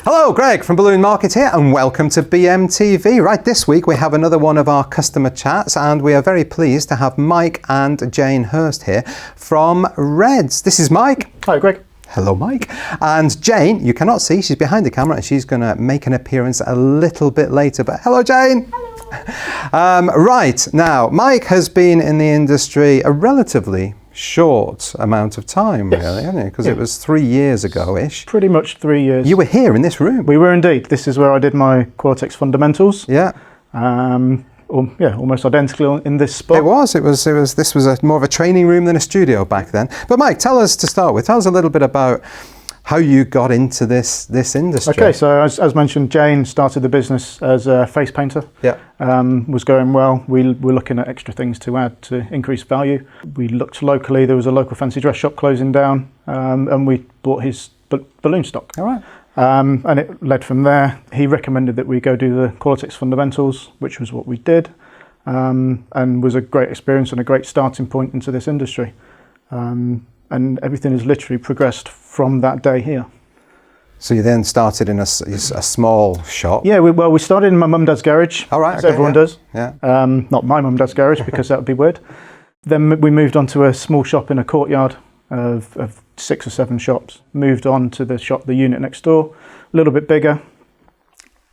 Hello, Greg from Balloon Market here, and welcome to BMTV. Right, this week we have another one of our customer chats, and we are very pleased to have Mike and Jane Hurst here from Reds. This is Mike. Hi, Greg. Hello, Mike. And Jane, you cannot see, she's behind the camera, and she's going to make an appearance a little bit later. But hello, Jane. Hello. Right, now, Mike has been in the industry a relatively short amount of time, really, hasn't it? Because it was 3 years ago-ish. Pretty much 3 years. You were here in this room. We were indeed. This is where I did my Qualitex fundamentals. Yeah. Almost identical in this spot. It was. This was more of a training room than a studio back then. But Mike, tell us a little bit about how you got into this industry. Okay, so as mentioned, Jane started the business as a face painter. Yeah. Was going well. We were looking at extra things to add to increase value. We looked locally. There was a local fancy dress shop closing down, and we bought his balloon stock. All right. And it led from there. He recommended that we go do the Qualitex fundamentals, which was what we did, and was a great experience and a great starting point into this industry. And everything has literally progressed from that day here. So you then started in a small shop? Yeah, we started in my mum and dad's garage, all right, as everyone does. Yeah. Not my mum and dad's garage, because that would be weird. Then we moved on to a small shop in a courtyard of 6 or 7 shops. Moved on to the unit next door, a little bit bigger.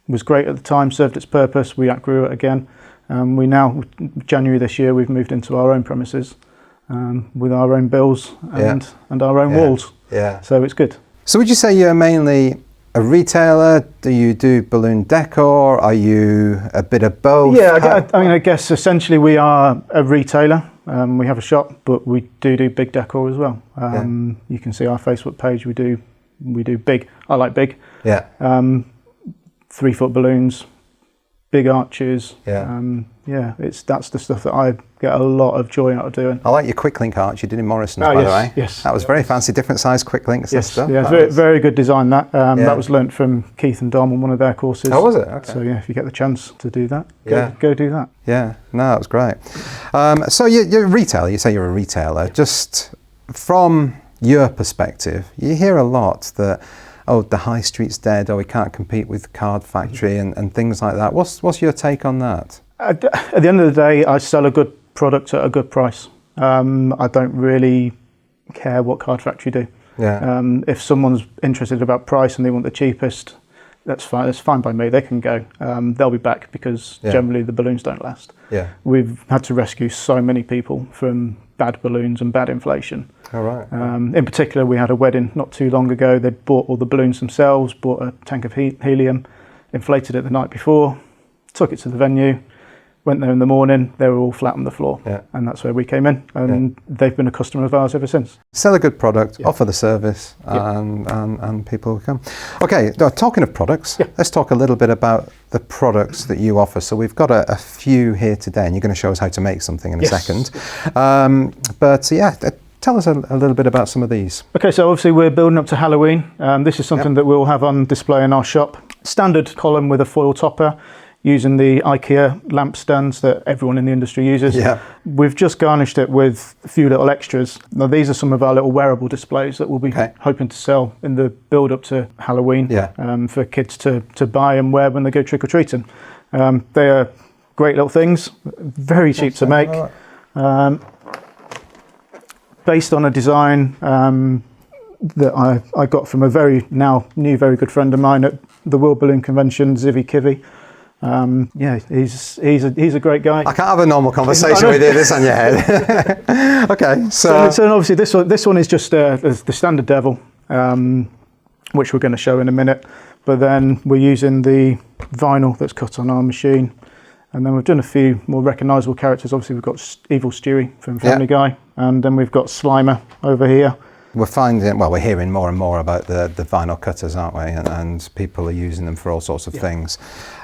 Was great at the time, served its purpose. We outgrew it again. We now, January this year, we've moved into our own premises. With our own bills and our own walls. Yeah. So it's good. So would you say you're mainly a retailer? Do you do balloon decor? Are you a bit of both? Yeah, I guess essentially we are a retailer. We have a shop, but we do big decor as well. You can see our Facebook page. We do big. I like big. Yeah. 3-foot balloons, big arches. Yeah. That's the stuff that I get a lot of joy out of doing. I like your quick link arch you did in Morrison's, by the way. Yes. That was very fancy, different size quick links and stuff. Yeah, very good design that. That was learnt from Keith and Dom on one of their courses. Oh, was it? Okay. So yeah, if you get the chance to do that, go do that. Yeah, no, that was great. So you're a retailer, you say you're a retailer. Just from your perspective, you hear a lot that, oh, the high street's dead, or we can't compete with Card Factory and things like that. What's your take on that? At the end of the day, I sell a good product at a good price. I don't really care what Card Factory do. Yeah. If someone's interested about price and they want the cheapest, that's fine. That's fine by me. They can go. They'll be back because generally the balloons don't last. Yeah. We've had to rescue so many people from bad balloons and bad inflation. All right. In particular, we had a wedding not too long ago. They'd bought all the balloons themselves, bought a tank of helium, inflated it the night before, took it to the venue, went there in the morning, they were all flat on the floor. Yeah. And that's where we came in, and they've been a customer of ours ever since. Sell a good product, offer the service, and people will come. Okay, talking of products, let's talk a little bit about the products that you offer. So we've got a few here today, and you're going to show us how to make something in a second. Tell us a little bit about some of these. Okay, so obviously we're building up to Halloween. This is something that we'll have on display in our shop. Standard column with a foil topper, using the IKEA lamp stands that everyone in the industry uses. Yeah. We've just garnished it with a few little extras. Now these are some of our little wearable displays that we'll be hoping to sell in the build up to Halloween for kids to buy and wear when they go trick-or-treating. They are great little things, very cheap to make. Based on a design that I got from a very good friend of mine at the World Balloon Convention, Zivvy Kivy. He's a great guy. I can't have a normal conversation with you, this on your head. Okay, so obviously this one is just the standard Devil, which we're going to show in a minute. But then we're using the vinyl that's cut on our machine, and then we've done a few more recognisable characters. Obviously we've got Evil Stewie from Family Guy, and then we've got Slimer over here. We're hearing more and more about the vinyl cutters, aren't we? And people are using them for all sorts of things.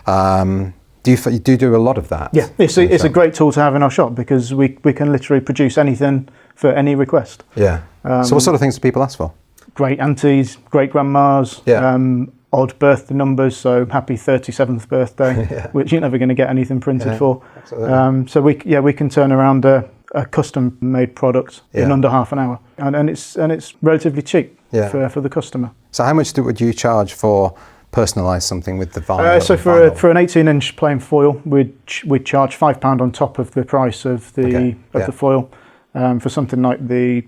Do you do a lot of that? Yeah, it's a great tool to have in our shop because we can literally produce anything for any request. Yeah. So what sort of things do people ask for? Great aunties, great grandmas, odd birthday numbers, so happy 37th birthday, which you're never going to get anything printed for. Absolutely. So we can turn around a custom made product in under half an hour, and it's relatively cheap for the customer. So how much would you charge for personalise something with the vinyl? So for an 18-inch plain foil, we'd charge £5 on top of the price of the foil. For something like the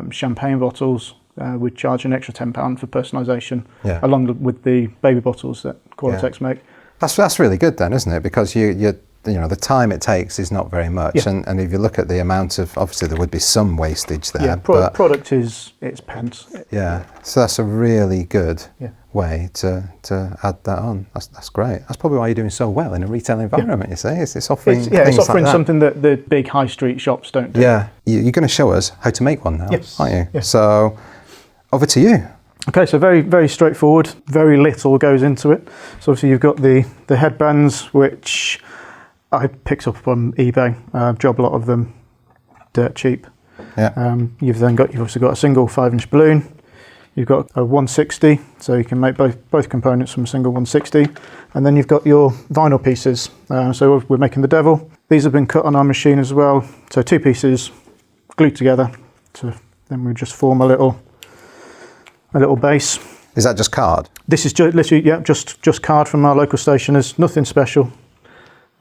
champagne bottles, we'd charge an extra £10 for personalisation, along with the baby bottles that Qualitex make. That's really good then, isn't it? Because you know, the time it takes is not very much, and if you look at the amount of, obviously there would be some wastage there. Yeah, product it's pence. Yeah, so that's a really good way to add that on. That's great. That's probably why you're doing so well in a retail environment. You say it's offering it's offering something that the big high street shops don't do. Yeah, you're going to show us how to make one now, aren't you? Yes. So over to you. Okay, so very, very straightforward. Very little goes into it. So obviously you've got the headbands, which I picked up on eBay. Job a lot of them dirt cheap. Yeah. You've also got a single 5-inch balloon. You've got a 160, so you can make both components from a single 160. And then you've got your vinyl pieces. So we're making the Devil. These have been cut on our machine as well. So 2 pieces glued together. So then we just form a little base. Is that just card? This is literally just card from our local stationers. Nothing special.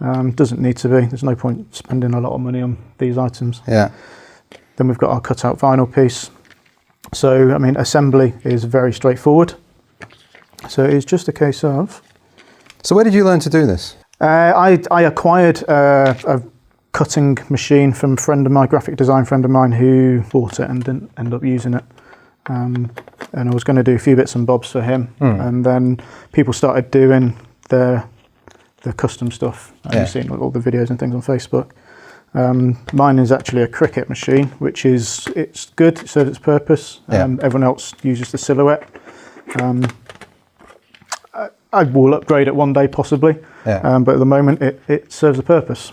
Doesn't need to be. There's no point spending a lot of money on these items. Yeah. Then we've got our cut-out vinyl piece. So, I mean, assembly is very straightforward. So it's just a case of... So where did you learn to do this? I acquired a cutting machine from graphic design friend of mine who bought it and didn't end up using it. And I was going to do a few bits and bobs for him. And then people started doing the custom stuff. You've seen all the videos and things on Facebook. Mine is actually a Cricut machine, it's good, it serves its purpose. Everyone else uses the Silhouette. I will upgrade it one day possibly, but at the moment it serves a purpose.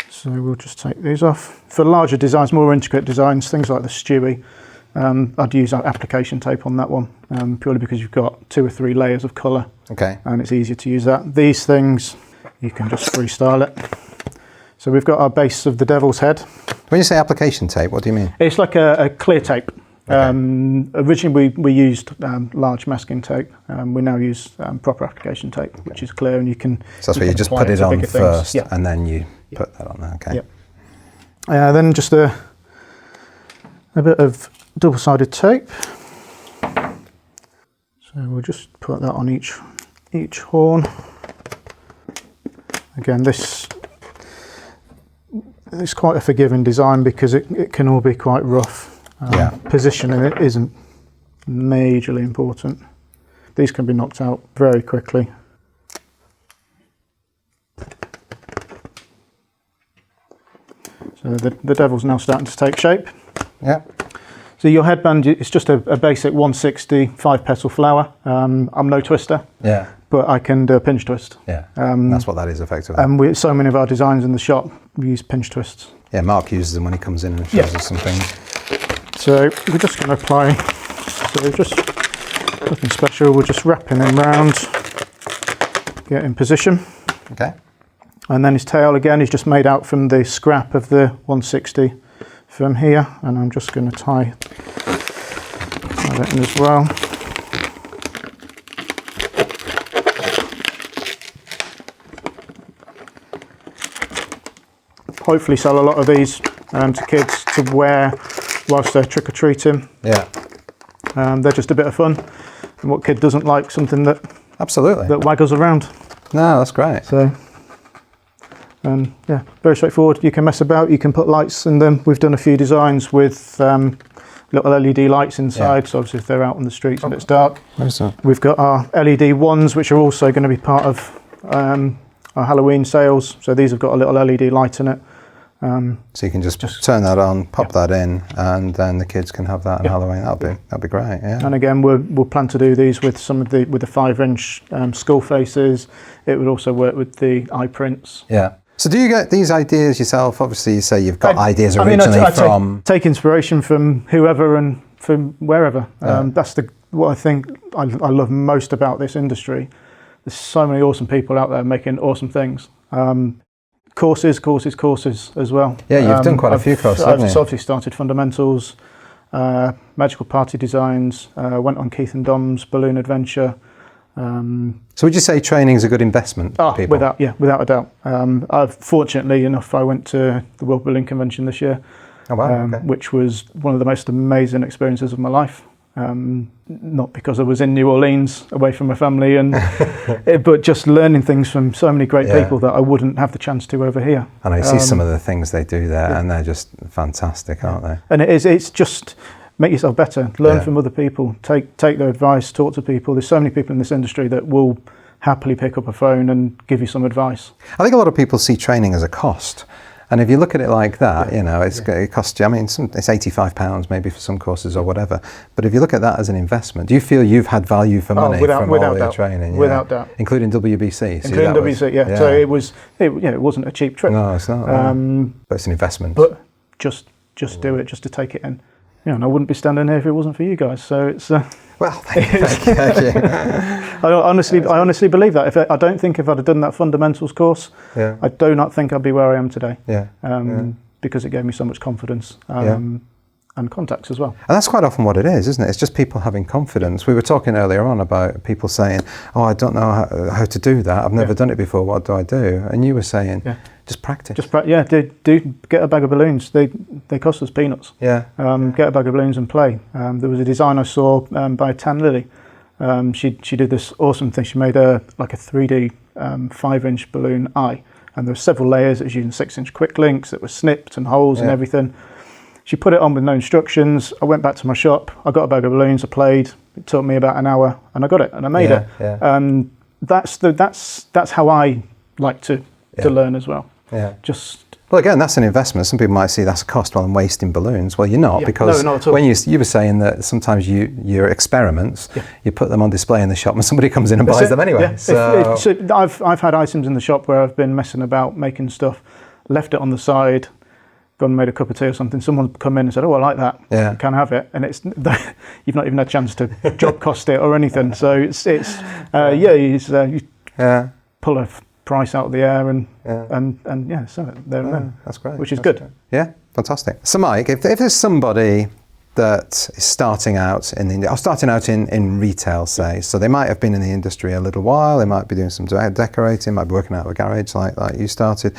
So we'll just take these off. For larger designs, more intricate designs, things like the Stewie, I'd use application tape on that one, purely because you've got 2 or 3 layers of colour. Okay. And it's easier to use that. These things, you can just freestyle it. So we've got our base of the Devil's head. When you say application tape, what do you mean? It's like a clear tape. Okay. Originally we used large masking tape. We now use proper application tape, which is clear, and you can... So that's where you just put it on first, and then you put that on there, okay. Then just a bit of double-sided tape. So we'll just put that on each horn. Again, this is quite a forgiving design because it can all be quite rough. Positioning it isn't majorly important. These can be knocked out very quickly. So the Devil's now starting to take shape. Yeah. So your headband, it's just a basic 160 5-petal flower. I'm no twister. Yeah. But I can do a pinch twist. Yeah. That's what that is effectively. And so many of our designs in the shop, we use pinch twists. Yeah, Mark uses them when he comes in and shows us some things. So we're just going to apply, so just nothing special, we're just wrapping him round, get in position. Okay. And then his tail again is just made out from the scrap of the 160 from here, and I'm just going to tie that in as well. Hopefully sell a lot of these to kids to wear whilst they're trick-or-treating. Yeah. They're just a bit of fun. And what kid doesn't like something that waggles around? No, that's great. So, yeah, very straightforward. You can mess about, you can put lights in them. We've done a few designs with little LED lights inside, so obviously if they're out on the streets and it's dark. We've got our LED ones, which are also going to be part of our Halloween sales. So these have got a little LED light in it. So you can just turn that on, pop that in, and then the kids can have that on Halloween. That'd be great. Yeah. And again, we'll plan to do these with some of the 5-inch skull faces. It would also work with the eye prints. Yeah. So do you get these ideas yourself? Obviously, you say you've got ideas originally from... Take inspiration from whoever and from wherever. That's what I think I love most about this industry. There's so many awesome people out there making awesome things. Courses as well. Yeah, you've done quite a few courses, haven't you? I've obviously started fundamentals. Magical Party Designs, went on Keith and Dom's Balloon Adventure. So would you say training is a good investment for people? Without a doubt. Fortunately enough, I went to the World Balloon Convention this year, which was one of the most amazing experiences of my life. Not because I was in New Orleans away from my family, but just learning things from so many great people that I wouldn't have the chance to over here. And I see some of the things they do there, and they're just fantastic, aren't they? And it's just make yourself better, learn from other people, take their advice, talk to people. There's so many people in this industry that will happily pick up a phone and give you some advice. I think a lot of people see training as a cost. And if you look at it like that, it costs you, I mean, it's £85 maybe for some courses or whatever. But if you look at that as an investment, do you feel you've had value for money from all your training? Without doubt. Including WBC? Including WBC, So it wasn't a cheap trip. No, it's not. But it's an investment. But just do it, just to take it in. And I wouldn't be standing here if it wasn't for you guys. So it's... well, thank you. I honestly believe that. I don't think if I'd have done that fundamentals course, I do not think I'd be where I am today. Because it gave me so much confidence and contacts as well. And that's quite often what it is, isn't it? It's just people having confidence. We were talking earlier on about people saying, "Oh, I don't know how to do that. I've never done it before. What do I do?" And you were saying, "Just practice." Do get a bag of balloons. They cost us peanuts. Get a bag of balloons and play. There was a design I saw by Tan Lily. She did this awesome thing. She made a 3D 5-inch balloon eye, and there were several layers. It was using 6-inch quick links that were snipped and holes and everything. She put it on with no instructions. I went back to my shop. I got a bag of balloons. I played. It took me about an hour, and I got it, and I made it. And that's how I like to learn as well. Well, again, that's an investment. Some people might see that's a cost. Well, I'm wasting balloons. Well, you're not, because not at all. when you were saying that sometimes your experiments, you put them on display in the shop, and somebody comes in and buys them anyway. So I've had items in the shop where I've been messing about making stuff, left it on the side, gone and made a cup of tea or something. Someone come in and said, "Oh, I like that. You can have it," and it's you've not even had a chance to job cost it or anything. So you pull a price out of the air and sell it there and then. That's great. Which is good. Great. Yeah, fantastic. So, Mike, if there's somebody that is starting out in retail, say, so they might have been in the industry a little while, they might be doing some decorating, might be working out of a garage like you started,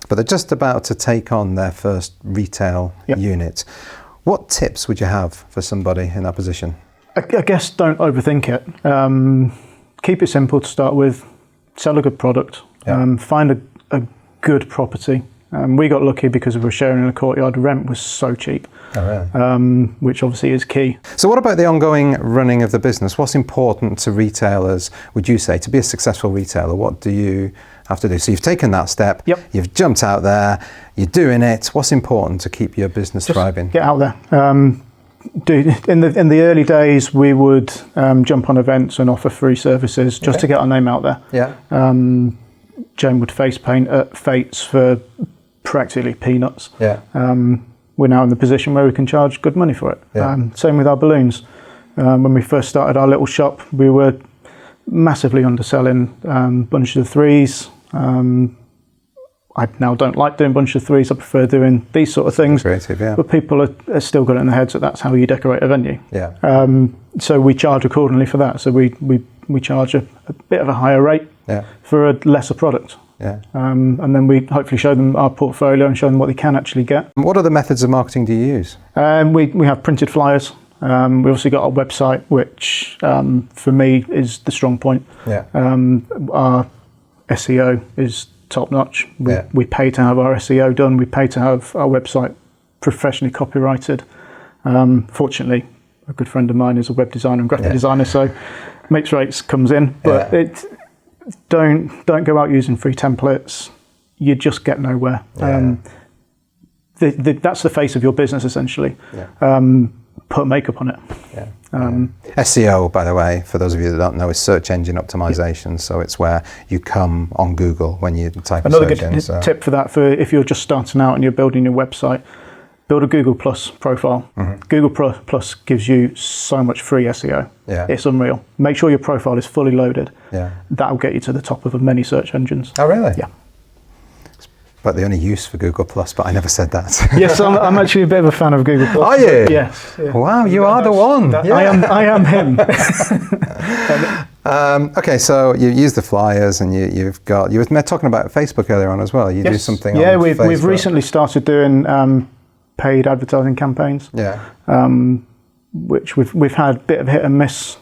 but they're just about to take on their first retail unit. What tips would you have for somebody in that position? I guess don't overthink it. Keep it simple to start with. Sell a good product. Find a good property. We got lucky because we were sharing in a courtyard. Rent was so cheap. Oh, really? Which obviously is key. So what about the ongoing running of the business? What's important to retailers, would you say, to be a successful retailer? What do you have to do? So you've taken that step, you've jumped out there, you're doing it. What's important to keep your business thriving? Get out there. In the early days, we would jump on events and offer free services just to get our name out there. Jane would face paint at Fates for practically peanuts. We're now in the position where we can charge good money for it. Same with our balloons. When we first started our little shop, we were massively underselling bunches of threes. I now don't like doing bunch of threes. I prefer doing these sort of things. Creative, But people are still got it in their heads that that's how you decorate a venue. So we charge accordingly for that. So we charge a bit of a higher rate for a lesser product. And then we hopefully show them our portfolio and show them what they can actually get. What other methods of marketing do you use? We have printed flyers. We also got our website, which for me is the strong point. Our SEO is top notch. We pay to have our SEO done. We pay to have our website professionally copyrighted. Fortunately, a good friend of mine is a web designer and graphic designer, so makes rates comes in. But don't go out using free templates. You just get nowhere. That's the face of your business essentially. Put makeup on it. SEO, by the way, for those of you that don't know, is search engine optimization. So it's where you come on Google when you type a search in. Another good tip for that, for if you're just starting out and you're building your website, build a Google Plus profile. Google Plus gives you so much free SEO. It's unreal. Make sure your profile is fully loaded. That'll get you to the top of many search engines. Oh, really? Yeah. about the only use for Google Plus, but I never said that. Yes, I'm actually a bit of a fan of Google Plus. Are you? Yes. Yeah. Wow, you are the one. I am him. Okay, so you use the flyers, and you were talking about Facebook earlier on as well. You do something on Facebook. Yeah, we've recently started doing paid advertising campaigns. Yeah. Which we've had a bit of hit and miss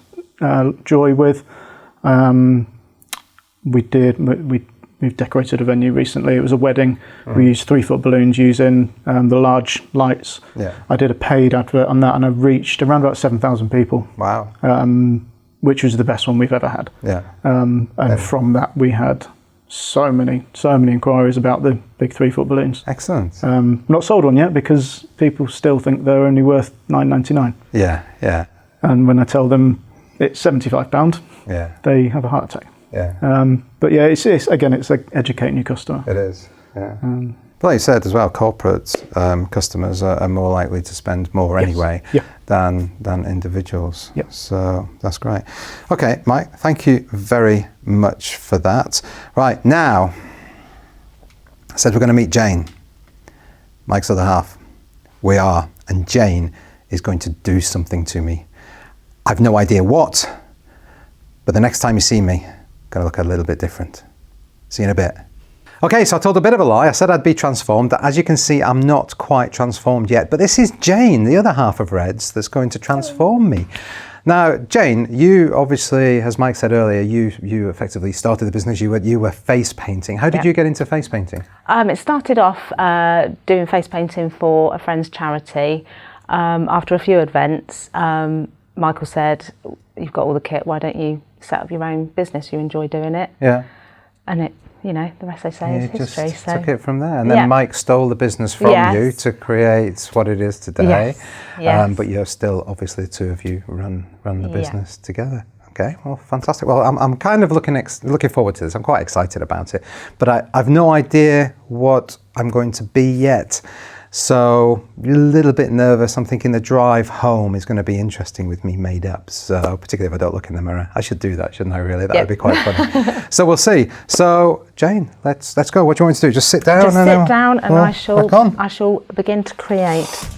joy with. We've decorated a venue recently. It was a wedding. We used 3-foot balloons using the large lights. Yeah. I did a paid advert on that, and I reached around about 7,000 people. Wow. Which was the best one we've ever had. Yeah. And from that, we had so many inquiries about the big 3-foot balloons. Excellent. Not sold one yet because people still think they're only worth $9.99. Yeah. And when I tell them it's £75, they have a heart attack. Yeah. But yeah, it's like educating your customer. It is. Yeah. But like you said as well, corporate customers are more likely to spend more anyway than individuals. Yep. So that's great. Okay, Mike, thank you very much for that. Right, now, I said we're going to meet Jane, Mike's other half. We are. And Jane is going to do something to me. I've no idea what, but the next time you see me, going to look a little bit different. See you in a bit. Okay, so I told a bit of a lie. I said I'd be transformed. As you can see, I'm not quite transformed yet, but this is Jane, the other half of Reds, that's going to transform me. Now, Jane, you obviously, as Mike said earlier, you effectively started the business. You were face painting. How did you get into face painting? It started off doing face painting for a friend's charity. After a few events, Michael said, "You've got all the kit. Why don't you set up your own business? You enjoy doing it." Yeah. And it, the rest they say is history. Just took it from there, and then Mike stole the business from you to create what it is today. Yes. But you're still, obviously, the two of you run the business together. Okay, well, fantastic. Well, I'm kind of looking forward to this. I'm quite excited about it, but I've no idea what I'm going to be yet. So a little bit nervous. I'm thinking the drive home is going to be interesting with me made up. So particularly if I don't look in the mirror. I should do that, shouldn't I, really? That would be quite funny. So we'll see. So Jane, let's go. What do you want me to do? Just sit down? Just sit down and I shall begin to create.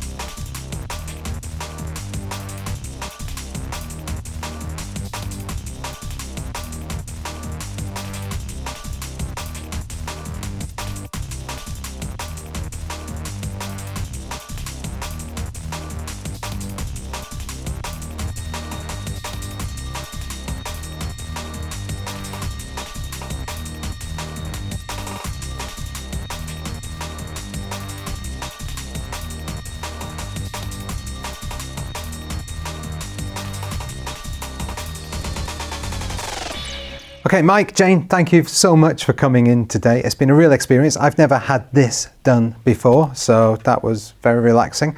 Okay, Mike, Jane, thank you so much for coming in today. It's been a real experience. I've never had this done before, so that was very relaxing.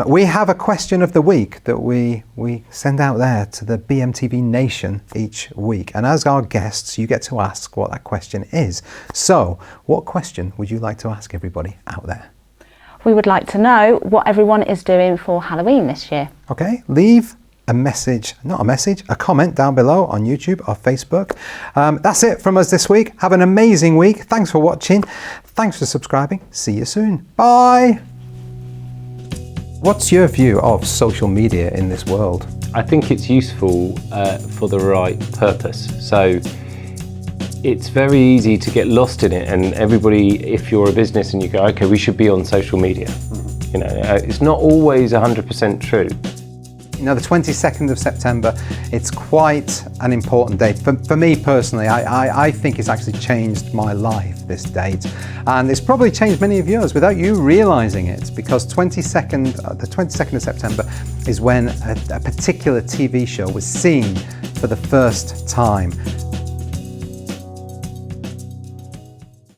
We have a question of the week that we send out there to the BMTV Nation each week. And as our guests, you get to ask what that question is. So, what question would you like to ask everybody out there? We would like to know what everyone is doing for Halloween this year. Okay, leave a comment down below on YouTube or Facebook. That's it from us this week. Have an amazing week. Thanks for watching. Thanks for subscribing. See you soon. Bye. What's your view of social media in this world? I think it's useful for the right purpose. So it's very easy to get lost in it, and everybody, if you're a business and you go, okay, we should be on social media. It's not always 100% true. The 22nd of September, it's quite an important date. For me personally, I think it's actually changed my life, this date. And it's probably changed many of yours without you realising it, because the 22nd of September is when a particular TV show was seen for the first time.